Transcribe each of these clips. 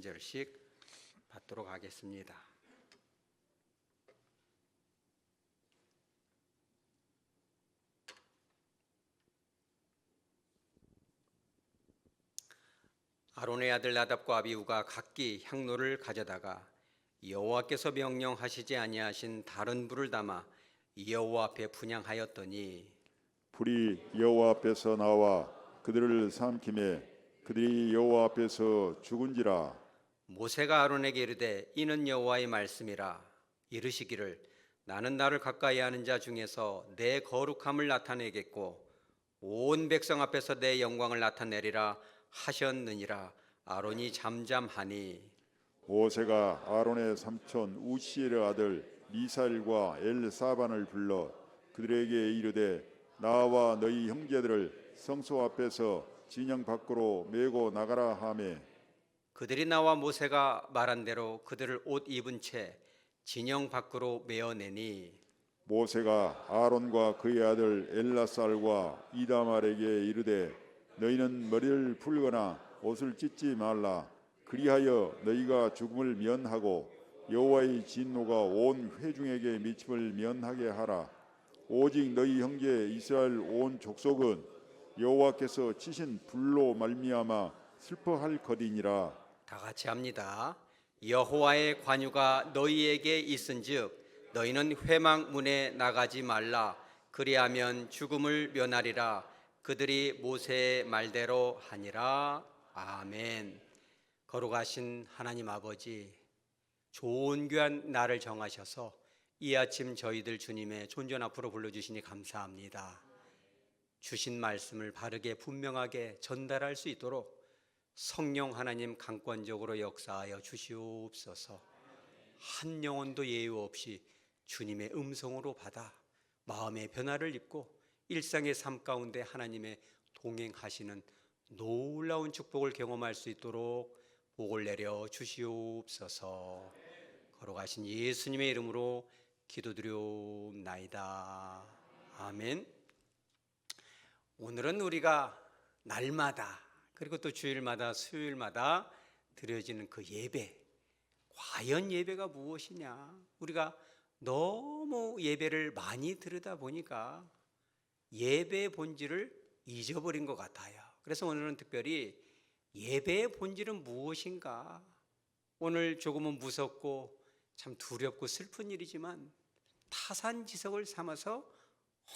한 절씩 받도록 하겠습니다. 아론의 아들 나답과 아비후가 각기 향로를 가져다가 여호와께서 명령하시지 아니하신 다른 불을 담아 여호와 앞에 분향하였더니 불이 여호와 앞에서 나와 그들을 삼키매 그들이 여호와 앞에서 죽은지라. 모세가 아론에게 이르되 이는 여호와의 말씀이라. 이르시기를 나는 나를 가까이 하는 자 중에서 내 거룩함을 나타내겠고 온 백성 앞에서 내 영광을 나타내리라 하셨느니라. 아론이 잠잠하니 모세가 아론의 삼촌 우시엘의 아들 미사엘과 엘사반을 불러 그들에게 이르되 나와 너희 형제들을 성소 앞에서 진영 밖으로 메고 나가라 하매 그들이 나와 모세가 말한 대로 그들을 옷 입은 채 진영 밖으로 메어내니 모세가 아론과 그의 아들 엘라살과 이다말에게 이르되 너희는 머리를 풀거나 옷을 찢지 말라. 그리하여 너희가 죽음을 면하고 여호와의 진노가 온 회중에게 미침을 면하게 하라. 오직 너희 형제 이스라엘 온 족속은 여호와께서 치신 불로 말미암아 슬퍼할 것이니라. 다 같이 합니다. 여호와의 관유가 너희에게 있은즉 너희는 회막문에 나가지 말라. 그리하면 죽음을 면하리라. 그들이 모세의 말대로 하니라. 아멘. 거룩하신 하나님 아버지, 좋은 귀한 날을 정하셔서 이 아침 저희들 주님의 존전 앞으로 불러주시니 감사합니다. 주신 말씀을 바르게 분명하게 전달할 수 있도록 성령 하나님 강권적으로 역사하여 주시옵소서. 한 영혼도 예우 없이 주님의 음성으로 받아 마음의 변화를 입고 일상의 삶 가운데 하나님의 동행하시는 놀라운 축복을 경험할 수 있도록 복을 내려 주시옵소서. 거룩하신 예수님의 이름으로 기도드리옵나이다. 아멘. 오늘은 우리가 날마다 그리고 또 주일마다 수요일마다 드려지는 그 예배, 과연 예배가 무엇이냐? 우리가 너무 예배를 많이 들으다 보니까 예배의 본질을 잊어버린 것 같아요. 그래서 오늘은 특별히 예배의 본질은 무엇인가? 오늘 조금은 무섭고 참 두렵고 슬픈 일이지만 타산지석을 삼아서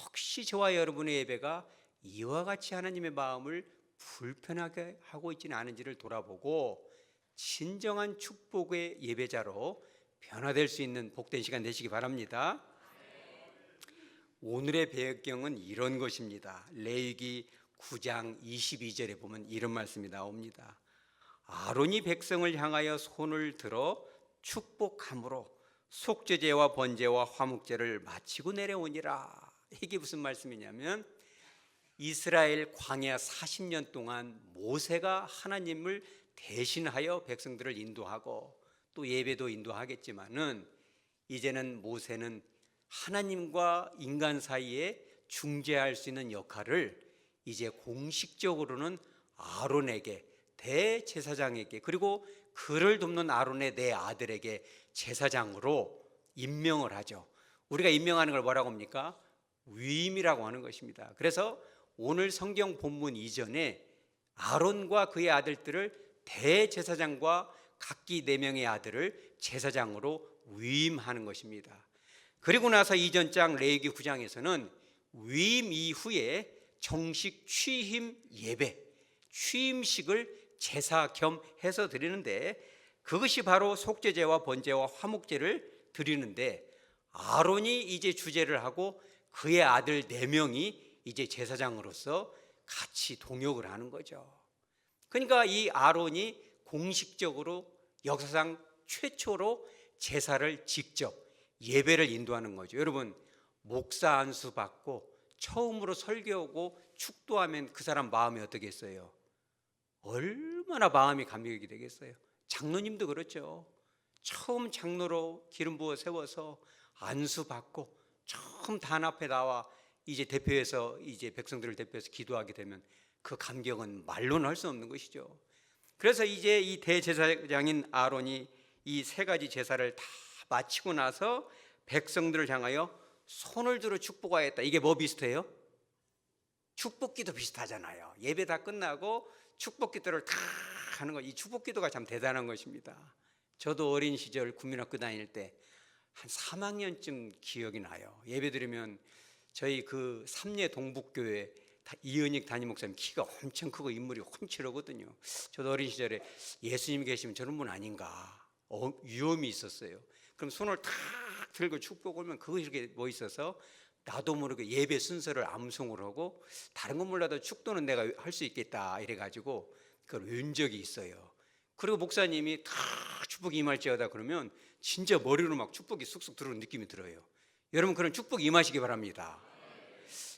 혹시 저와 여러분의 예배가 이와 같이 하나님의 마음을 불편하게 하고 있지는 않은지를 돌아보고 진정한 축복의 예배자로 변화될 수 있는 복된 시간 되시기 바랍니다. 오늘의 배경은 이런 것입니다. 레위기 9장 22절에 보면 이런 말씀이 나옵니다. 아론이 백성을 향하여 손을 들어 축복함으로 속죄제와 번제와 화목제를 마치고 내려오니라. 이게 무슨 말씀이냐면 이스라엘 광야 40년 동안 모세가 하나님을 대신하여 백성들을 인도하고 또 예배도 인도하겠지만은 이제는 모세는 하나님과 인간 사이에 중재할 수 있는 역할을 이제 공식적으로는 아론에게, 대제사장에게, 그리고 그를 돕는 아론의 네 아들에게 제사장으로 임명을 하죠. 우리가 임명하는 걸 뭐라고 합니까? 위임이라고 하는 것입니다. 그래서 오늘 성경 본문 이전에 아론과 그의 아들들을 대제사장과 각기 4명의 아들을 제사장으로 위임하는 것입니다. 그리고 나서 이전 장 레위기 9장에서는 위임 이후에 정식 취임 예배, 취임식을 제사 겸 해서 드리는데 그것이 바로 속죄제와 번제와 화목제를 드리는데 아론이 이제 주제를 하고 그의 아들 4명이 이제 제사장으로서 같이 동역을 하는 거죠. 그러니까 이 아론이 공식적으로 역사상 최초로 제사를 직접 예배를 인도하는 거죠. 여러분, 목사 안수 받고 처음으로 설교하고 축도하면 그 사람 마음이 어떻겠어요? 얼마나 마음이 감격이 되겠어요? 장로님도 그렇죠. 처음 장로로 기름 부어 세워서 안수 받고 처음 단 앞에 나와 이제 대표해서 이제 백성들을 대표해서 기도하게 되면 그 감격은 말로는 할 수 없는 것이죠. 그래서 이제 이 대제사장인 아론이 이 세 가지 제사를 다 마치고 나서 백성들을 향하여 손을 들어 축복하였다. 이게 뭐 비슷해요? 축복기도 비슷하잖아요. 예배 다 끝나고 축복기도를 다 하는 거. 이 축복기도가 참 대단한 것입니다. 저도 어린 시절 국민학교 다닐 때 한 3학년쯤 기억이 나요. 예배 드리면 저희 그 삼례 동북교회 이은익 담임 목사님 키가 엄청 크고 인물이 훤칠하거든요. 저도 어린 시절에 예수님이 계시면 저런 분 아닌가 위험이 있었어요. 그럼 손을 탁 들고 축복 올면 그거 이렇게 뭐 있어서 나도 모르게 예배 순서를 암송을 하고 다른 건 몰라도 축도는 내가 할 수 있겠다 이래가지고 그걸 외운 적이 있어요. 그리고 목사님이 다 축복이 임할지어다 그러면 진짜 머리로 막 축복이 쑥쑥 들어오는 느낌이 들어요. 여러분 그런 축복 임하시기 바랍니다.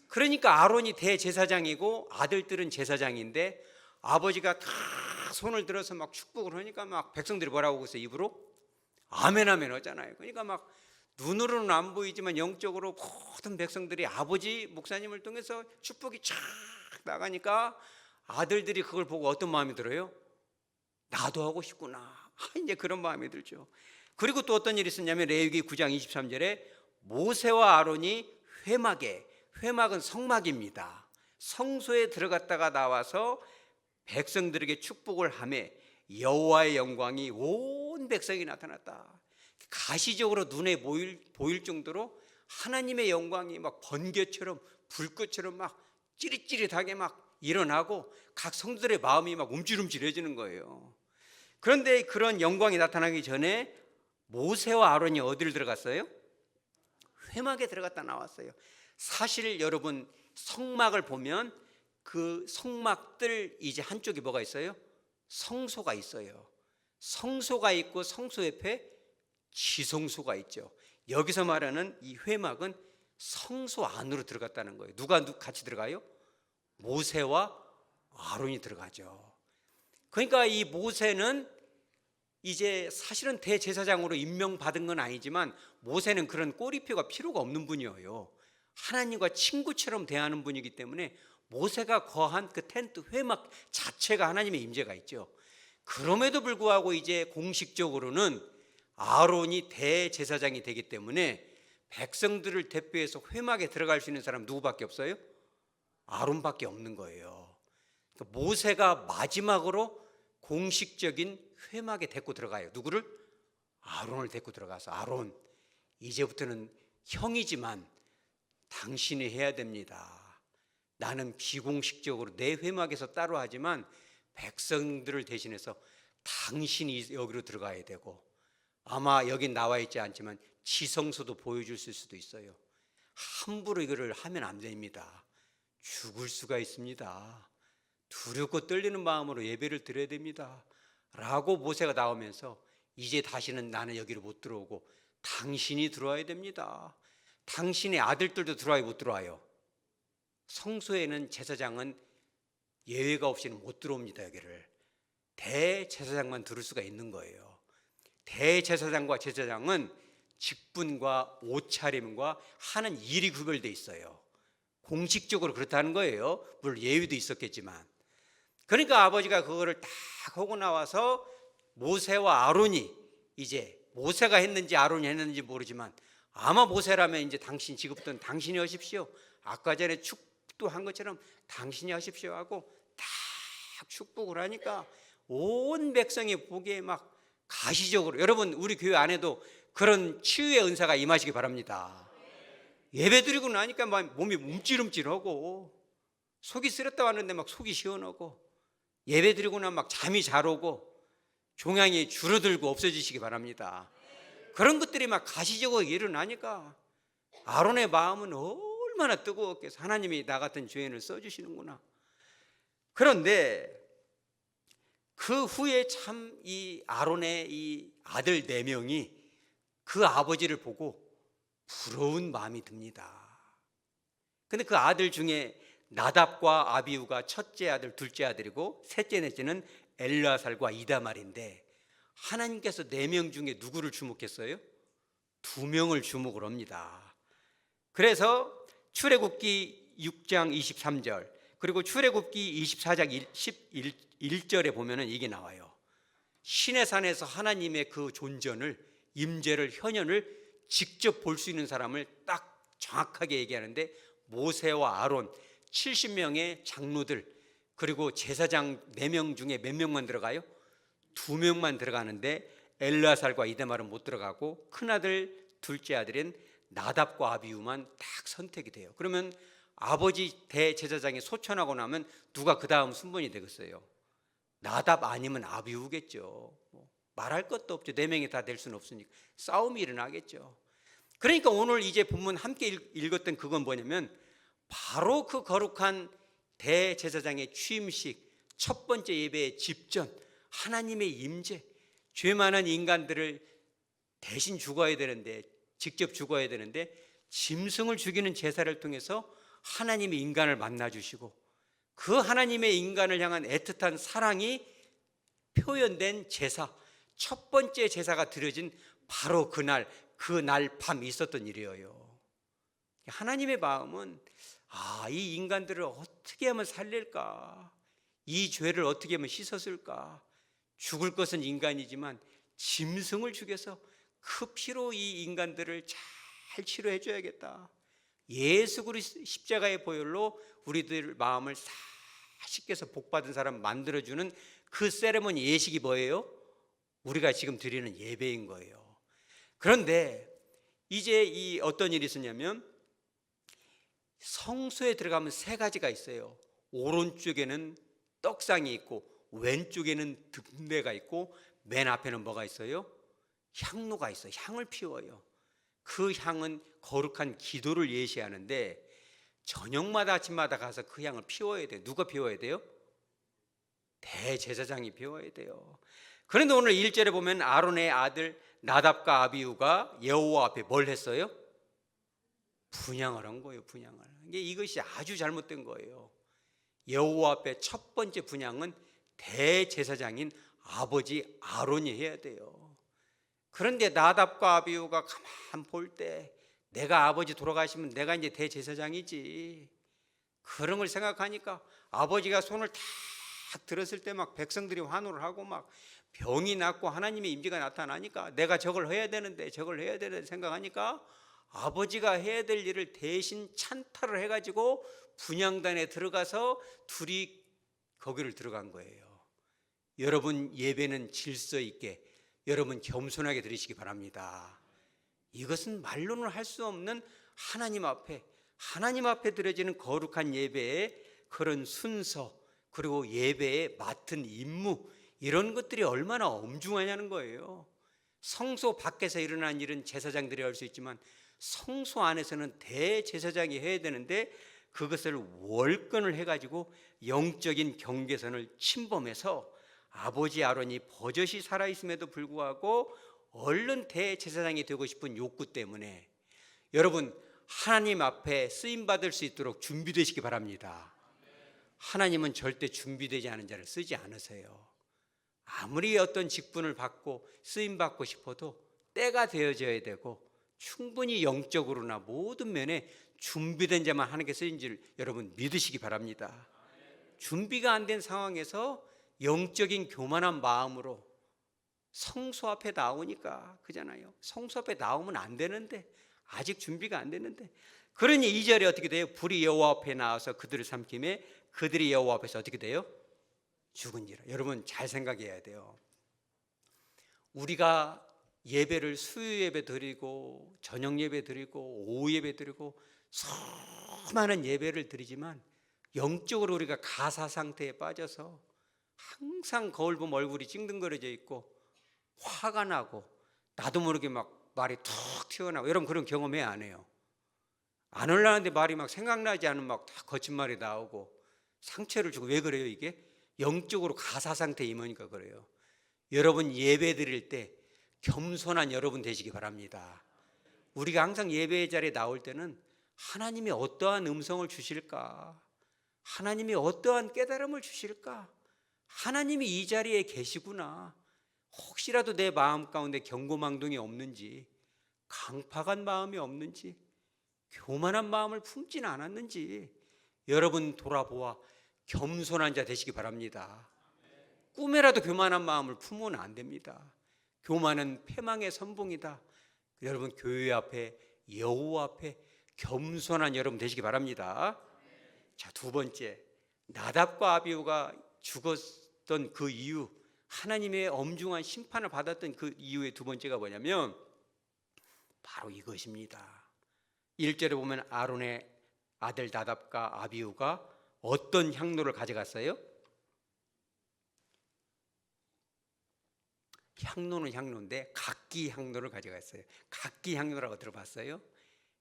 그러니까 아론이 대제사장이고 아들들은 제사장인데 아버지가 다 손을 들어서 막 축복을 하니까 막 백성들이 뭐라고 그랬어요? 입으로 아멘 아멘 하잖아요. 그러니까 막 눈으로는 안 보이지만 영적으로 모든 백성들이 아버지 목사님을 통해서 축복이 쫙 나가니까 아들들이 그걸 보고 어떤 마음이 들어요? 나도 하고 싶구나. 이제 그런 마음이 들죠. 그리고 또 어떤 일이 있었냐면 레위기 9장 23절에 모세와 아론이 회막은 성막입니다. 성소에 들어갔다가 나와서 백성들에게 축복을 하며 여호와의 영광이 온 백성이 나타났다. 가시적으로 눈에 보일 정도로 하나님의 영광이 막 번개처럼 불꽃처럼 막 찌릿찌릿하게 막 일어나고 각 성도들의 마음이 막 움찔움찔해지는 거예요. 그런데 그런 영광이 나타나기 전에 모세와 아론이 어디를 들어갔어요? 회막에 들어갔다 나왔어요. 사실 여러분 성막을 보면 그 성막들 이제 한쪽에 뭐가 있어요? 성소가 있어요. 성소가 있고 성소 옆에 지성소가 있죠. 여기서 말하는 이 회막은 성소 안으로 들어갔다는 거예요. 누가 같이 들어가요? 모세와 아론이 들어가죠. 그러니까 이 모세는 이제 사실은 대제사장으로 임명받은 건 아니지만 모세는 그런 꼬리표가 필요가 없는 분이에요. 하나님과 친구처럼 대하는 분이기 때문에 모세가 거한 그 텐트 회막 자체가 하나님의 임재가 있죠. 그럼에도 불구하고 이제 공식적으로는 아론이 대제사장이 되기 때문에 백성들을 대표해서 회막에 들어갈 수 있는 사람 누구밖에 없어요? 아론밖에 없는 거예요. 모세가 마지막으로 공식적인 회막에 데리고 들어가요. 누구를? 아론을 데리고 들어가서 아론, 이제부터는 형이지만 당신이 해야 됩니다. 나는 비공식적으로 내 회막에서 따로 하지만 백성들을 대신해서 당신이 여기로 들어가야 되고, 아마 여기 나와 있지 않지만 지성소도 보여줄 수도 있어요. 함부로 이거를 하면 안 됩니다. 죽을 수가 있습니다. 두렵고 떨리는 마음으로 예배를 드려야 됩니다 라고 모세가 나오면서 이제 다시는 나는 여기로 못 들어오고 당신이 들어와야 됩니다. 당신의 아들들도 들어와요, 못 들어와요? 성소에는 제사장은 예외가 없이는 못 들어옵니다. 여기를 대제사장만 들을 수가 있는 거예요. 대제사장과 제사장은 직분과 옷차림과 하는 일이 구별되어 있어요. 공식적으로 그렇다는 거예요. 물론 예외도 있었겠지만. 그러니까 아버지가 그거를 딱 하고 나와서 모세와 아론이, 이제 모세가 했는지 아론이 했는지 모르지만 아마 모세라면 이제 당신 지금부터는 당신이 하십시오. 아까 전에 축도한 것처럼 당신이 하십시오 하고 딱 축복을 하니까 온 백성이 보기에 막 가시적으로, 여러분 우리 교회 안에도 그런 치유의 은사가 임하시기 바랍니다. 예배 드리고 나니까 막 몸이 움찔움찔하고 속이 쓰렸다 왔는데 막 속이 시원하고, 예배 드리고 나면 막 잠이 잘 오고 종양이 줄어들고 없어지시기 바랍니다. 그런 것들이 막 가시적으로 일어나니까 아론의 마음은 얼마나 뜨거웠겠어. 하나님이 나 같은 죄인을 써주시는구나. 그런데 그 후에 참 이 아론의 이 아들 4명이 그 아버지를 보고 부러운 마음이 듭니다. 근데 그 아들 중에 나답과 아비후가 첫째 아들, 둘째 아들이고 셋째, 넷째는 엘르아살과 이다말인데 하나님께서 4명 중에 누구를 주목했어요? 2명을 주목을 합니다. 그래서 출애굽기 6장 23절, 그리고 출애굽기 24장 11절에 보면은 이게 나와요. 신의 산에서 하나님의 그 존전을, 임재를, 현현을 직접 볼 수 있는 사람을 딱 정확하게 얘기하는데, 모세와 아론 70명의 장로들, 그리고 제사장 4명 중에 몇 명만 들어가요? 2명만 들어가는데 엘르아살과 이다말은 못 들어가고 큰아들 둘째 아들인 나답과 아비후만 딱 선택이 돼요. 그러면 아버지 대제사장이 소천하고 나면 누가 그 다음 순번이 되겠어요? 나답 아니면 아비후겠죠. 말할 것도 없죠. 4명이 다 될 수는 없으니까 싸움이 일어나겠죠. 그러니까 오늘 이제 본문 함께 읽었던 그건 뭐냐면, 바로 그 거룩한 대제사장의 취임식, 첫 번째 예배의 집전, 하나님의 임재, 죄 많은 인간들을 대신 죽어야 되는데, 직접 죽어야 되는데 짐승을 죽이는 제사를 통해서 하나님이 인간을 만나 주시고, 그 하나님의 인간을 향한 애틋한 사랑이 표현된 제사, 첫 번째 제사가 드려진 바로 그날 밤 있었던 일이에요. 하나님의 마음은 이 인간들을 어떻게 하면 살릴까, 이 죄를 어떻게 하면 씻었을까. 죽을 것은 인간이지만 짐승을 죽여서 그 피로 이 인간들을 잘 치료해 줘야겠다. 예수 그리스도 십자가의 보혈로 우리들 마음을 씻겨서 복받은 사람 만들어주는 그 세레모니 예식이 뭐예요? 우리가 지금 드리는 예배인 거예요. 그런데 이제 어떤 일이 있었냐면, 성소에 들어가면 3가지가 있어요. 오른쪽에는 떡상이 있고, 왼쪽에는 등대가 있고, 맨 앞에는 뭐가 있어요? 향로가 있어요. 향을 피워요. 그 향은 거룩한 기도를 예시하는데, 저녁마다 아침마다 가서 그 향을 피워야 돼요. 누가 피워야 돼요? 대제사장이 피워야 돼요. 그런데 오늘 1절에 보면 아론의 아들 나답과 아비후가 여호와 앞에 뭘 했어요? 분향을 한 거예요. 분향을. 이것이 아주 잘못된 거예요. 여호와 앞에 첫 번째 분향은 대제사장인 아버지 아론이 해야 돼요. 그런데 나답과 아비후가 가만 볼 때, 내가 아버지 돌아가시면 내가 이제 대제사장이지, 그런 걸 생각하니까 아버지가 손을 탁 들었을 때 막 백성들이 환호를 하고 막 병이 낫고 하나님의 임재가 나타나니까 내가 저걸 해야 되는데 생각하니까 아버지가 해야 될 일을 대신 찬탈을 해가지고 분향단에 들어가서 둘이 거기를 들어간 거예요. 여러분, 예배는 질서 있게, 여러분 겸손하게 드리시기 바랍니다. 이것은 말로는 할 수 없는 하나님 앞에 드려지는 거룩한 예배의 그런 순서, 그리고 예배에 맡은 임무, 이런 것들이 얼마나 엄중하냐는 거예요. 성소 밖에서 일어난 일은 제사장들이 할 수 있지만 성소 안에서는 대제사장이 해야 되는데, 그것을 월권을 해가지고 영적인 경계선을 침범해서 아버지 아론이 버젓이 살아있음에도 불구하고 얼른 대제사장이 되고 싶은 욕구 때문에, 여러분, 하나님 앞에 쓰임받을 수 있도록 준비되시기 바랍니다. 하나님은 절대 준비되지 않은 자를 쓰지 않으세요. 아무리 어떤 직분을 받고 쓰임받고 싶어도 때가 되어져야 되고, 충분히 영적으로나 모든 면에 준비된 자만 하나님께 쓰인 줄 여러분 믿으시기 바랍니다. 준비가 안 된 상황에서 영적인 교만한 마음으로 성소 앞에 나오니까 그잖아요. 성소 앞에 나오면 안 되는데, 아직 준비가 안 됐는데. 그러니 2절에 어떻게 돼요? 불이 여호와 앞에 나와서 그들을 삼킴에 그들이 여호와 앞에서 어떻게 돼요? 죽은지라. 여러분 잘 생각해야 돼요. 우리가 예배를 수요 예배 드리고 저녁 예배 드리고 오후 예배 드리고 수많은 예배를 드리지만, 영적으로 우리가 가사 상태에 빠져서 항상 거울 보면 얼굴이 찡득거려져 있고 화가 나고 나도 모르게 막 말이 툭 튀어나오고, 여러분 그런 경험해 안 해요? 안 올라가는데 말이 막 생각나지 않은 막 다 거친 말이 나오고 상처를 주고. 왜 그래요? 이게 영적으로 가사 상태에 임하니까 그래요. 여러분 예배 드릴 때 겸손한 여러분 되시기 바랍니다. 우리가 항상 예배의 자리에 나올 때는 하나님이 어떠한 음성을 주실까, 하나님이 어떠한 깨달음을 주실까, 하나님이 이 자리에 계시구나, 혹시라도 내 마음 가운데 경고망동이 없는지, 강팍한 마음이 없는지, 교만한 마음을 품지는 않았는지, 여러분 돌아보아 겸손한 자 되시기 바랍니다. 꿈에라도 교만한 마음을 품으면 안 됩니다. 교만은 패망의 선봉이다. 여러분 교회 앞에, 여호와 앞에 겸손한 여러분 되시기 바랍니다. 자, 두 번째, 나답과 아비후가 죽었던 그 이유, 하나님의 엄중한 심판을 받았던 그 이유의 두 번째가 뭐냐면 바로 이것입니다. 1절에 보면 아론의 아들 나답과 아비후가 어떤 향로를 가져갔어요? 향로는 향로인데 각기 향로를 가져갔어요. 각기 향로라고 들어봤어요?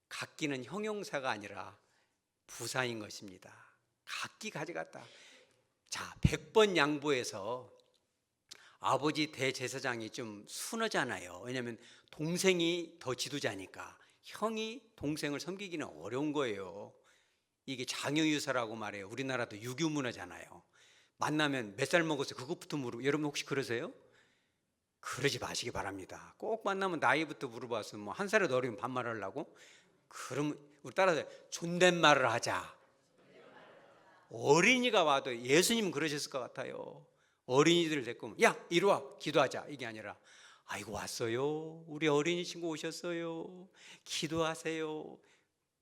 각기는 형용사가 아니라 부사인 것입니다. 각기 가져갔다. 자, 100번 양보해서 아버지 대제사장이 좀 순하잖아요. 왜냐하면 동생이 더 지도자니까 형이 동생을 섬기기는 어려운 거예요. 이게 장유유사라고 말해요. 우리나라도 유교문화잖아요. 만나면 몇 살 먹었어요? 그것부터 물어보고. 여러분 혹시 그러세요? 그러지 마시기 바랍니다. 꼭 만나면 나이부터 물어봐서 뭐 한 살이 어리면 반말하려고? 그럼 우리 따라서 존댓말을 하자. 어린이가 와도 예수님은 그러셨을 것 같아요. 어린이들 데리고 오면 야 이리 와 기도하자 이게 아니라 아이고 왔어요. 우리 어린이 친구 오셨어요. 기도하세요.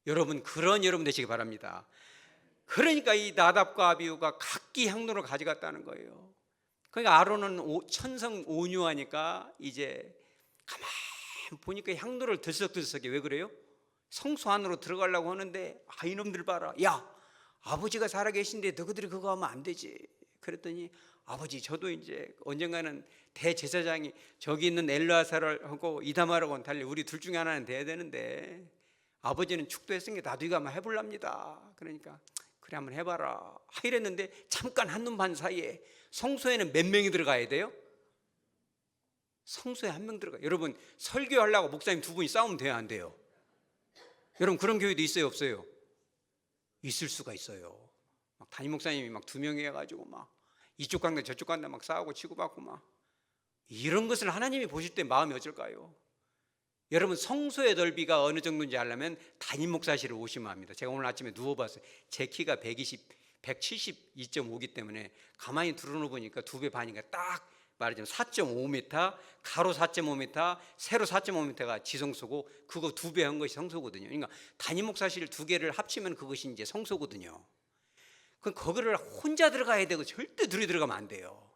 여러분 그런 여러분 되시기 바랍니다. 그러니까 이 나답과 아비후가 각기 향로를 가져갔다는 거예요. 그러니까 아론은 천성 온유하니까 이제 가만 보니까 향로를 들썩들썩해. 왜 그래요? 성소 안으로 들어가려고 하는데 아 이놈들 봐라. 야 아버지가 살아계신데 너희들이 그거 하면 안 되지. 그랬더니 아버지 저도 이제 언젠가는 대제사장이 저기 있는 엘르아사를 하고 이다말하고는 달리 우리 둘 중에 하나는 돼야 되는데 아버지는 축도했으니까 나도 이거 한번 해볼랍니다. 그러니까 그래 한번 해봐라 이랬는데 잠깐 한눈 반 사이에 성소에는 몇 명이 들어가야 돼요? 성소에 한 명 들어가요. 여러분 설교하려고 목사님 두 분이 싸우면 돼요 안 돼요? 여러분 그런 교회도 있어요 없어요? 있을 수가 있어요. 막 담임 목사님이 막 두 명이 해가지고 막 이쪽 강대 저쪽 강대 막 싸우고 치고받고 막 이런 것을 하나님이 보실 때 마음이 어쩔까요? 여러분 성소의 넓이가 어느 정도인지 알려면 담임 목사실을 오시면 합니다. 제가 오늘 아침에 누워봤어요. 제 키가 172.5기 때문에 가만히 들어놓으니까 2배 반이니까 딱 말하자면 4.5m, 가로 4.5m, 세로 4.5m가 지성소고 그거 2배 한 것이 성소거든요. 그러니까 담임 목사실 2개를 합치면 그것이 이제 성소거든요. 그럼 거기를 혼자 들어가야 되고 절대 둘이 들어가면 안 돼요.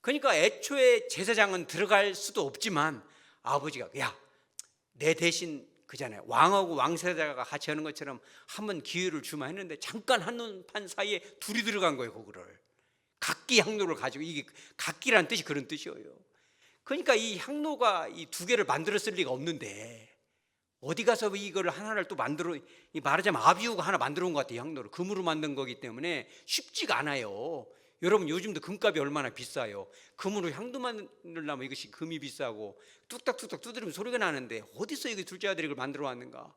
그러니까 애초에 제사장은 들어갈 수도 없지만 아버지가 야, 내 대신 그잖아요. 왕하고 왕세자가 같이 하는 것처럼 한번 기회를 주마 했는데 잠깐 한눈판 사이에 둘이 들어간 거예요. 거기를 각기 향로를 가지고 이게 각기란 뜻이 그런 뜻이에요. 그러니까 이 향로가 이 2개를 만들었을 리가 없는데 어디 가서 이걸 하나를 또 만들어 말하자면 아비후가 하나 만들어 온 것 같아요. 향로를 금으로 만든 거기 때문에 쉽지가 않아요. 여러분 요즘도 금값이 얼마나 비싸요. 금으로 향도 만들려면 이것이 금이 비싸고 뚝딱뚝딱 두드리면 소리가 나는데 어디서 이게 둘째 아들이 이걸 만들어 왔는가.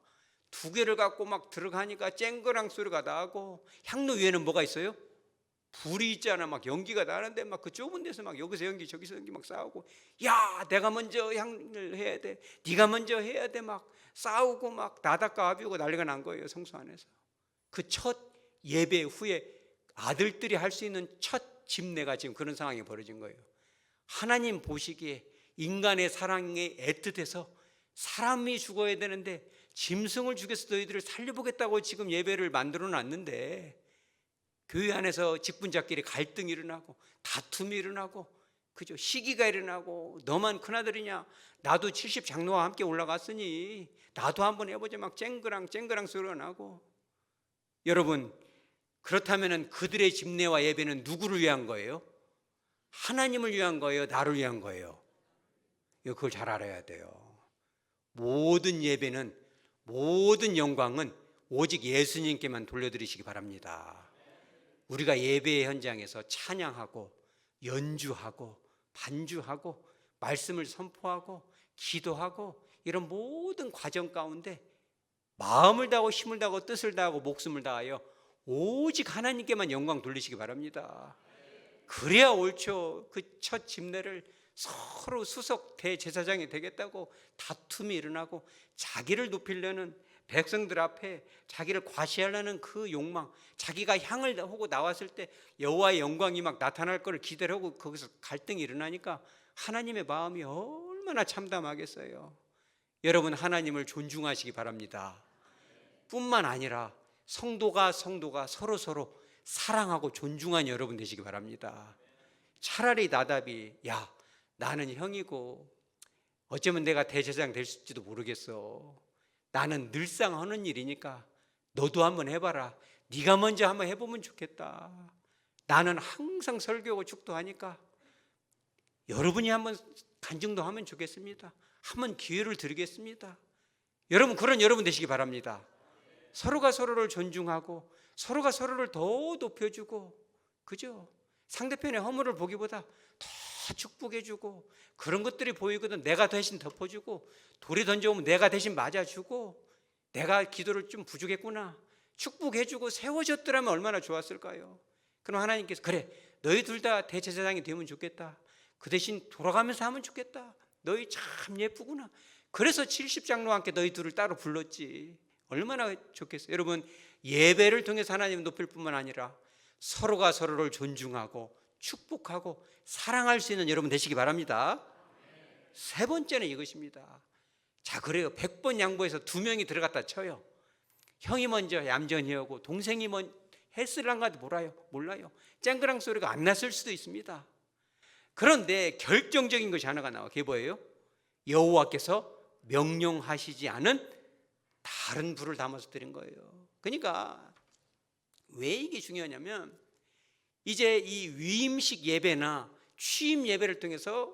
2개를 갖고 막 들어가니까 쨍그랑 소리가 나고 향로 위에는 뭐가 있어요? 불이 있잖아. 막 연기가 나는데 막 그 좁은 데서 막 여기서 연기 저기서 연기 막 싸우고 야 내가 먼저 향을 해야 돼 네가 먼저 해야 돼 막 싸우고 막 나답과 아비후가 난리가 난 거예요. 성소 안에서. 그 첫 예배 후에 아들들이 할 수 있는 첫 집례가 지금 그런 상황이 벌어진 거예요. 하나님 보시기에 인간의 사랑에 애틋해서 사람이 죽어야 되는데 짐승을 죽여서 너희들을 살려보겠다고 지금 예배를 만들어 놨는데 교회 안에서 직분자끼리 갈등이 일어나고 다툼이 일어나고 그죠? 시기가 일어나고 너만 큰아들이냐? 나도 70 장로와 함께 올라갔으니 나도 한번 해보자 막 쨍그랑 소리가 나고. 여러분 그렇다면 그들의 집례와 예배는 누구를 위한 거예요? 하나님을 위한 거예요? 나를 위한 거예요? 그걸 잘 알아야 돼요. 모든 예배는 모든 영광은 오직 예수님께만 돌려드리시기 바랍니다. 우리가 예배의 현장에서 찬양하고 연주하고 반주하고 말씀을 선포하고 기도하고 이런 모든 과정 가운데 마음을 다하고 힘을 다하고 뜻을 다하고 목숨을 다하여 오직 하나님께만 영광 돌리시기 바랍니다. 그래야 옳죠. 그 첫 집례를 서로 수석 대제사장이 되겠다고 다툼이 일어나고 자기를 높이려는 백성들 앞에 자기를 과시하려는 그 욕망, 자기가 향을 하고 나왔을 때 여호와의 영광이 막 나타날 것을 기대를 하고 거기서 갈등이 일어나니까 하나님의 마음이 얼마나 참담하겠어요. 여러분, 하나님을 존중하시기 바랍니다. 뿐만 아니라 성도가 서로 사랑하고 존중한 여러분 되시기 바랍니다. 차라리 나답이, 야, 나는 형이고 어쩌면 내가 대제사장 될지도 모르겠어. 나는 늘상 하는 일이니까 너도 한번 해봐라. 네가 먼저 한번 해보면 좋겠다. 나는 항상 설교하고 축도하니까 여러분이 한번 간증도 하면 좋겠습니다. 한번 기회를 드리겠습니다. 여러분, 그런 여러분 되시기 바랍니다. 서로가 서로를 존중하고 서로가 서로를 더 높여주고, 그죠? 상대편의 허물을 보기보다 더 축복해주고, 그런 것들이 보이거든 내가 대신 덮어주고, 돌이 던져오면 내가 대신 맞아주고, 내가 기도를 좀 부족했구나 축복해주고 세워줬더라면 얼마나 좋았을까요? 그럼 하나님께서, 그래, 너희 둘 다 대제사장이 되면 좋겠다. 그 대신 돌아가면서 하면 좋겠다. 너희 참 예쁘구나. 그래서 70장로와 함께 너희 둘을 따로 불렀지. 얼마나 좋겠어요. 여러분, 예배를 통해서 하나님을 높일 뿐만 아니라 서로가 서로를 존중하고 축복하고 사랑할 수 있는 여러분 되시기 바랍니다. 세 번째는 이것입니다. 자, 그래요. 100번 양보해서 2명이 들어갔다 쳐요. 형이 먼저 얌전히 하고 동생이 먼저 했을랑가도 몰라요. 쨍그랑 소리가 안 났을 수도 있습니다. 그런데 결정적인 것이 하나가 나와. 그게 뭐예요? 여호와께서 명령하시지 않은 다른 불을 담아서 드린 거예요. 그러니까 왜 이게 중요하냐면, 이제 이 위임식 예배나 취임 예배를 통해서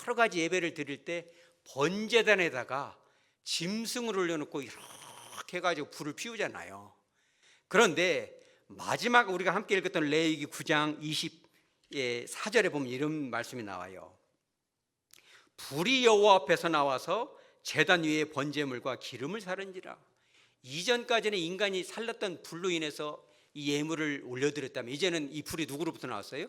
여러 가지 예배를 드릴 때 번제단에다가 짐승을 올려놓고 이렇게 해가지고 불을 피우잖아요. 그런데 마지막 우리가 함께 읽었던 레위기 9장 24절에 보면 이런 말씀이 나와요. 불이 여호와 앞에서 나와서 제단 위에 번제물과 기름을 사른지라. 이전까지는 인간이 살렸던 불로 인해서 이 예물을 올려드렸다면, 이제는 이 불이 누구로부터 나왔어요?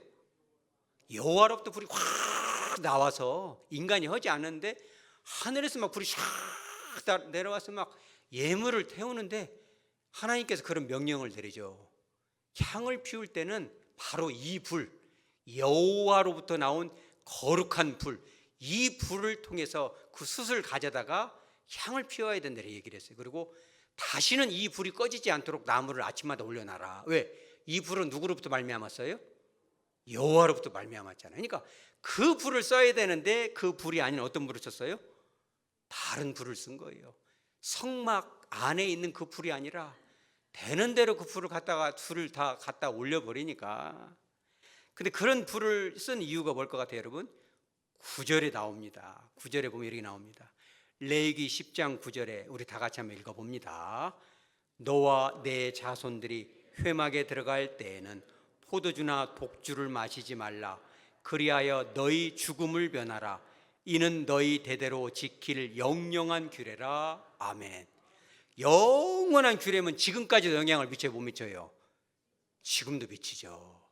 여호와로부터 불이 확 나와서 인간이 하지 않는데 하늘에서 막 불이 샥 내려와서 막 예물을 태우는데, 하나님께서 그런 명령을 내리죠. 향을 피울 때는 바로 이 불, 여호와로부터 나온 거룩한 불, 이 불을 통해서 그 숯을 가져다가 향을 피워야 된다 얘기를 했어요. 그리고 다시는 이 불이 꺼지지 않도록 나무를 아침마다 올려놔라. 왜? 이 불은 누구로부터 말미암았어요? 여호와로부터 말미암았잖아요. 그러니까 그 불을 써야 되는데 그 불이 아닌 어떤 불을 썼어요? 다른 불을 쓴 거예요. 성막 안에 있는 그 불이 아니라 되는 대로 그 불을 갖다가 둘을 다 갖다 올려버리니까. 근데 그런 불을 쓴 이유가 뭘 것 같아요, 여러분? 9절에 나옵니다. 9절에 보면 이렇게 나옵니다. 레위기 10장 9절에 우리 다 같이 한번 읽어봅니다. 너와 내 자손들이 회막에 들어갈 때에는 포도주나 독주를 마시지 말라. 그리하여 너희 죽음을 변하라. 이는 너희 대대로 지킬 영영한 규례라. 아멘. 영원한 규례면 지금까지도 영향을 미쳐요, 못 미쳐요? 지금도 미치죠.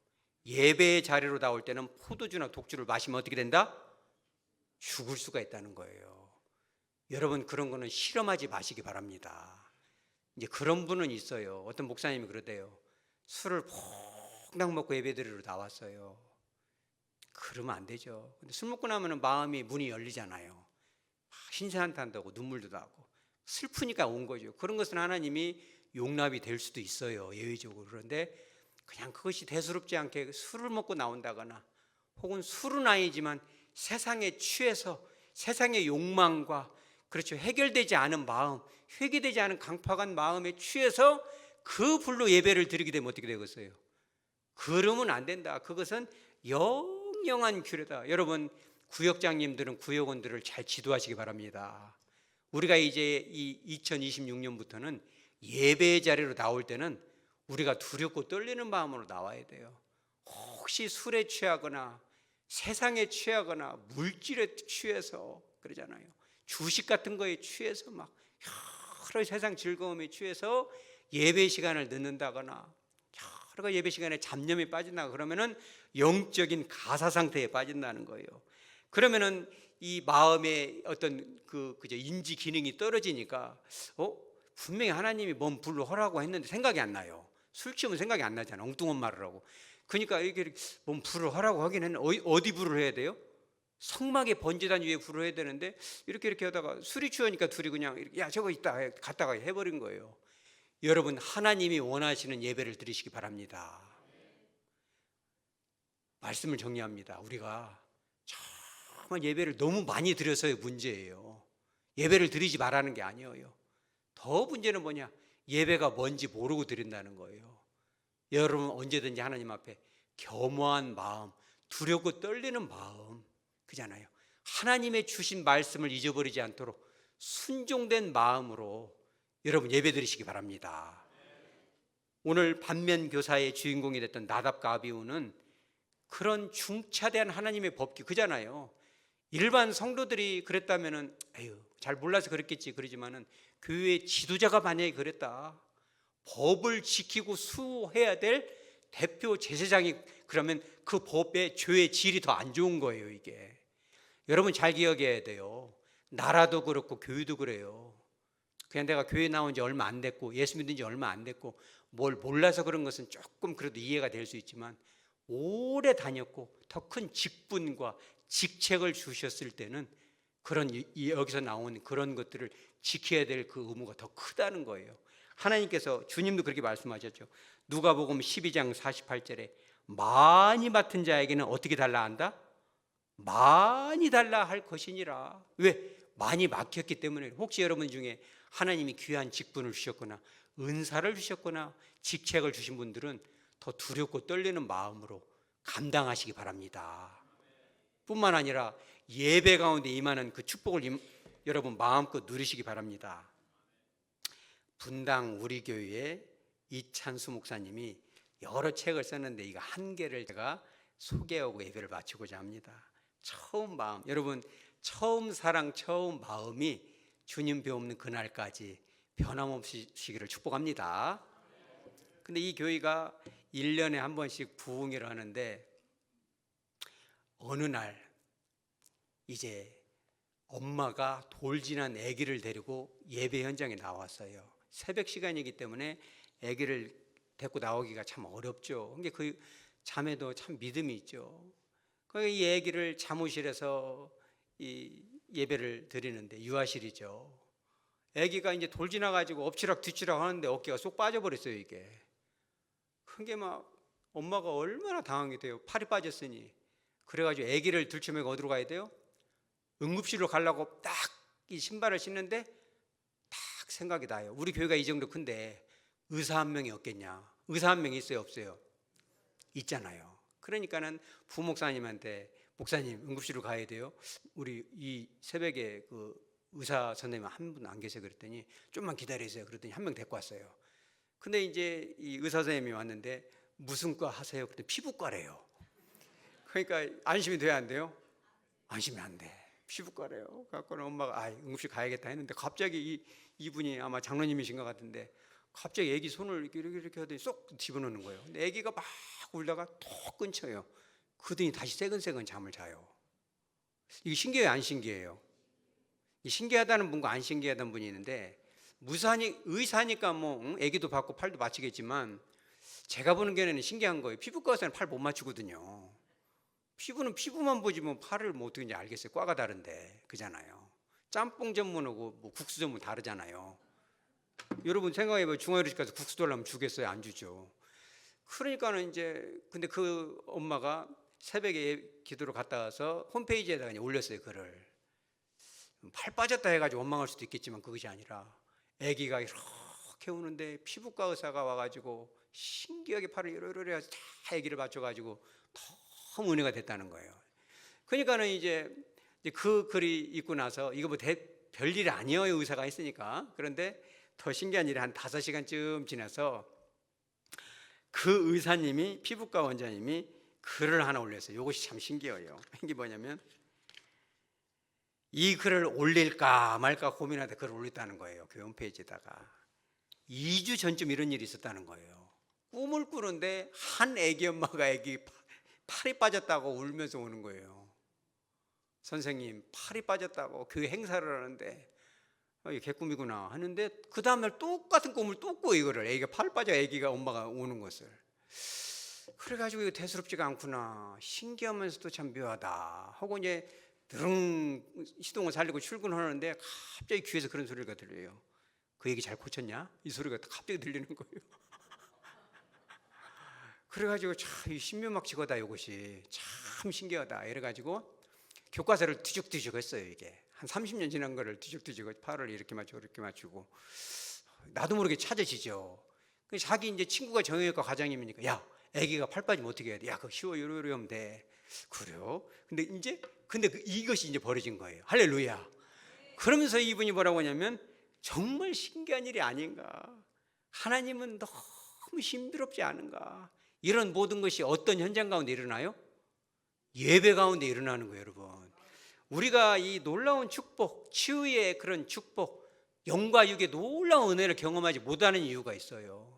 예배의 자리로 나올 때는 포도주나 독주를 마시면 어떻게 된다? 죽을 수가 있다는 거예요. 여러분, 그런 거는 실험하지 마시기 바랍니다. 이제 그런 분은 있어요. 어떤 목사님이 그러대요. 술을 퐁당 먹고 예배드리러 나왔어요. 그러면 안 되죠. 근데 술 먹고 나면 마음이 문이 열리잖아요. 신세한탄다고 눈물도 나고 슬프니까 온 거죠. 그런 것은 하나님이 용납이 될 수도 있어요, 예외적으로. 그런데 그냥 그것이 대수롭지 않게 술을 먹고 나온다거나, 혹은 술은 아니지만 세상에 취해서 세상의 욕망과, 그렇죠, 해결되지 않은 마음, 회개되지 않은 강팍한 마음에 취해서 그 불로 예배를 드리게 되면 어떻게 되겠어요? 그러면 안 된다. 그것은 영영한 규례다. 여러분, 구역장님들은 구역원들을 잘 지도하시기 바랍니다. 우리가 이제 이 2026년부터는 예배의 자리로 나올 때는 우리가 두렵고 떨리는 마음으로 나와야 돼요. 혹시 술에 취하거나 세상에 취하거나 물질에 취해서, 그러잖아요, 주식 같은 거에 취해서 막 여러 세상 즐거움에 취해서 예배 시간을 늦는다거나 여러 예배 시간에 잡념에 빠진다, 그러면은 영적인 가사 상태에 빠진다는 거예요. 그러면은 이 마음의 어떤 그저 인지 기능이 떨어지니까 분명히 하나님이 뭔 불로 허라고 했는데 생각이 안 나요. 술 취하면 생각이 안 나잖아. 엉뚱한 말을 하고. 그러니까 이게 뭔 불을 허라고 하긴 했는데 어디 불을 해야 돼요? 성막에 번제단 위에 불을 해야 되는데 이렇게 하다가 술이 취하니까 둘이 그냥 이렇게 야 저거 있다 갔다가 해버린 거예요. 여러분, 하나님이 원하시는 예배를 드리시기 바랍니다. 말씀을 정리합니다. 우리가 정말 예배를 너무 많이 드려서의 문제예요. 예배를 드리지 말라는 게 아니에요. 더 문제는 뭐냐? 예배가 뭔지 모르고 드린다는 거예요. 여러분, 언제든지 하나님 앞에 겸허한 마음, 두렵고 떨리는 마음, 그잖아요. 하나님의 주신 말씀을 잊어버리지 않도록 순종된 마음으로 여러분 예배 드리시기 바랍니다. 오늘 반면 교사의 주인공이 됐던 나답과 아비후는 그런 중차대한 하나님의 법규, 그잖아요. 일반 성도들이 그랬다면은 에휴, 잘 몰라서 그랬겠지 그러지만은 교회의 지도자가 만약에 그랬다, 법을 지키고 수호해야 될 대표 제사장이 그러면 그 법의 죄의 질이 더 안 좋은 거예요. 이게 여러분 잘 기억해야 돼요. 나라도 그렇고 교회도 그래요. 그냥 내가 교회 나온 지 얼마 안 됐고 예수 믿은 지 얼마 안 됐고 뭘 몰라서 그런 것은 조금 그래도 이해가 될 수 있지만, 오래 다녔고 더 큰 직분과 직책을 주셨을 때는 그런 여기서 나온 그런 것들을 지켜야 될 그 의무가 더 크다는 거예요. 하나님께서, 주님도 그렇게 말씀하셨죠. 누가복음 12장 48절에 많이 맡은 자에게는 어떻게 달라 한다? 많이 달라 할 것이니라. 왜? 많이 맡겼기 때문에. 혹시 여러분 중에 하나님이 귀한 직분을 주셨거나 은사를 주셨거나 직책을 주신 분들은 더 두렵고 떨리는 마음으로 감당하시기 바랍니다. 뿐만 아니라 예배 가운데 임하는 그 축복을 여러분 마음껏 누리시기 바랍니다. 분당 우리 교회의 이찬수 목사님이 여러 책을 썼는데 이거 한 개를 제가 소개하고 예배를 마치고자 합니다. 처음 마음, 여러분 처음 사랑, 처음 마음이 주님 배우는 그날까지 변함없으시기를 축복합니다. 근데 이 교회가 1년에 한 번씩 부흥회를 하는데 어느 날 이제 엄마가 돌 지난 아기를 데리고 예배 현장에 나왔어요. 새벽 시간이기 때문에 아기를 데리고 나오기가 참 어렵죠. 근데 그 자매도 참 믿음이 있죠. 이 아기를 사무실에서 이 예배를 드리는데, 유아실이죠. 아기가 이제 돌 지나가지고 엎치락 뒤치락 하는데 어깨가 쏙 빠져버렸어요. 이게 그게 막 엄마가 얼마나 당황이 돼요. 팔이 빠졌으니. 그래가지고 아기를 들쳐매고 어디로 가야 돼요? 응급실로 가려고 딱 이 신발을 신는데 딱 생각이 나요. 우리 교회가 이 정도 큰데 의사 한 명이 없겠냐? 의사 한 명이 있어요, 없어요? 있잖아요. 그러니까는 부목사님한테 목사님 응급실로 가야 돼요. 우리 이 새벽에 그 의사 선생님 한 분 안 계세요. 그랬더니 좀만 기다리세요. 그랬더니 한 명 데리고 왔어요. 근데 이제 이 의사 선생님이 왔는데 무슨 과 하세요? 그랬더니 피부과래요. 그러니까 안심이 돼야 안 돼요? 안심이 안 돼. 피부과래요. 갖고는 엄마가 응급실 가야겠다 했는데 갑자기 이분이 아마 장로님이신 것 같은데 갑자기 애기 손을 이렇게 하더니 쏙 집어넣는 거예요. 근데 애기가 막 울다가 톡 끊쳐요. 그러더니 다시 새근새근 잠을 자요. 이게 신기해요, 안 신기해요? 신기하다는 분과 안 신기하다는 분이 있는데, 의사니까 뭐 애기도 받고 팔도 맞추겠지만 제가 보는 견해는 신기한 거예요. 피부과 의사는 팔 못 맞추거든요. 피부는 피부만 보지 뭐 팔을 뭐 어떻게 알겠어요. 과가 다른데, 그잖아요. 짬뽕 전문하고 뭐 국수 전문 다르잖아요. 여러분 생각해봐요. 중화요리집 가서 국수 달라면 주겠어요? 안 주죠. 그러니까는 이제 근데 그 엄마가 새벽에 기도로 갔다 와서 홈페이지에다가 그냥 올렸어요, 글을. 팔 빠졌다 해가지고 원망할 수도 있겠지만 그것이 아니라 아기가 이렇게 우는데 피부과 의사가 와가지고 신기하게 팔을 이러이러 해서 다 아기를 맞춰가지고 너무 은혜가 됐다는 거예요. 그러니까는 이제 그 글이 있고 나서 이거 뭐 별일 아니에요, 의사가 있으니까. 그런데 더 신기한 일이 한 5시간쯤 지나서 그 의사님이, 피부과 원장님이 글을 하나 올렸어요. 이것이 참 신기해요. 이게 뭐냐면 이 글을 올릴까 말까 고민하다 글을 올렸다는 거예요. 그 홈페이지에다가. 2주 전쯤 이런 일이 있었다는 거예요. 꿈을 꾸는데 한 애기 엄마가 애기 팔이 빠졌다고 울면서 오는 거예요. 선생님, 팔이 빠졌다고 교회 행사를 하는데 이게 개꿈이구나 하는데 그 다음날 똑같은 꿈을 또 꿔. 이거를 애기가 팔 빠져 애기가 엄마가 오는 것을. 그래가지고 이거 대수롭지가 않구나, 신기하면서도 참 묘하다 하고 이제 드릉 시동을 살리고 출근하는데 갑자기 귀에서 그런 소리가 들려요. 그 얘기 잘 고쳤냐? 이 소리가 갑자기 들리는 거예요. 그래가지고 참 신묘막치거다, 이것이 참 신기하다 이래가지고 교과서를 뒤죽뒤죽 했어요. 이게 한 30년 지난 거를 뒤죽뒤죽 팔을 이렇게 맞추고 이렇게 맞추고 나도 모르게 찾아지죠. 자기 이제 친구가 정형외과 과장님이니까 야, 애기가 팔 빠지면 어떻게 해야 돼? 야, 그거 쉬워, 요러요러 하면 돼. 그래요? 근데 이것이 이제 벌어진 거예요. 할렐루야. 그러면서 이분이 뭐라고 하냐면 정말 신기한 일이 아닌가, 하나님은 너무 힘들었지 않은가. 이런 모든 것이 어떤 현장 가운데 일어나요? 예배 가운데 일어나는 거예요. 여러분, 우리가 이 놀라운 축복, 치유의 그런 축복, 영과 육의 놀라운 은혜를 경험하지 못하는 이유가 있어요.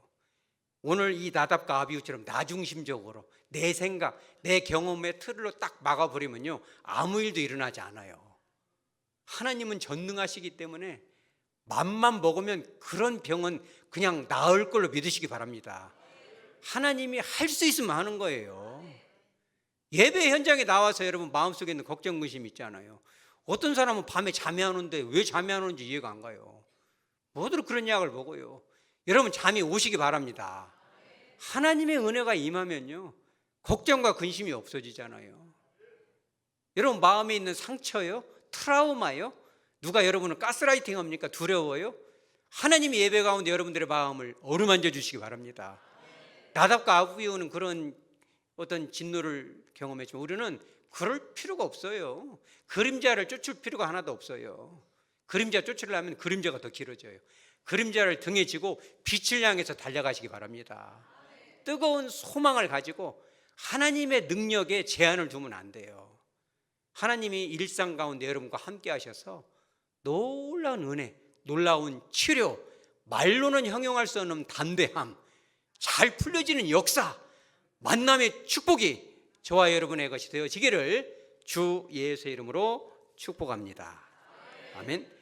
오늘 이 나답과 아비후처럼 나중심적으로 내 생각, 내 경험의 틀로 딱 막아버리면요, 아무 일도 일어나지 않아요. 하나님은 전능하시기 때문에 맘만 먹으면 그런 병은 그냥 나을 걸로 믿으시기 바랍니다. 하나님이 할 수 있으면 하는 거예요. 예배 현장에 나와서 여러분 마음속에 있는 걱정, 근심 있잖아요. 어떤 사람은 밤에 잠이 안 오는데 왜 잠이 안 오는지 이해가 안 가요. 뭐들 그런 약을 먹어요. 여러분 잠이 오시기 바랍니다. 하나님의 은혜가 임하면요, 걱정과 근심이 없어지잖아요. 여러분 마음에 있는 상처요, 트라우마요, 누가 여러분을 가스라이팅 합니까? 두려워요? 하나님이 예배 가운데 여러분들의 마음을 어루만져 주시기 바랍니다. 나답과 아비후는 그런 어떤 진노를 경험했지만 우리는 그럴 필요가 없어요. 그림자를 쫓을 필요가 하나도 없어요. 그림자 쫓으려면 그림자가 더 길어져요. 그림자를 등에 지고 빛을 향해서 달려가시기 바랍니다. 뜨거운 소망을 가지고 하나님의 능력에 제한을 두면 안 돼요. 하나님이 일상 가운데 여러분과 함께 하셔서 놀라운 은혜, 놀라운 치료, 말로는 형용할 수 없는 담대함, 잘 풀려지는 역사, 만남의 축복이 저와 여러분의 것이 되어지기를 주 예수의 이름으로 축복합니다. 아멘.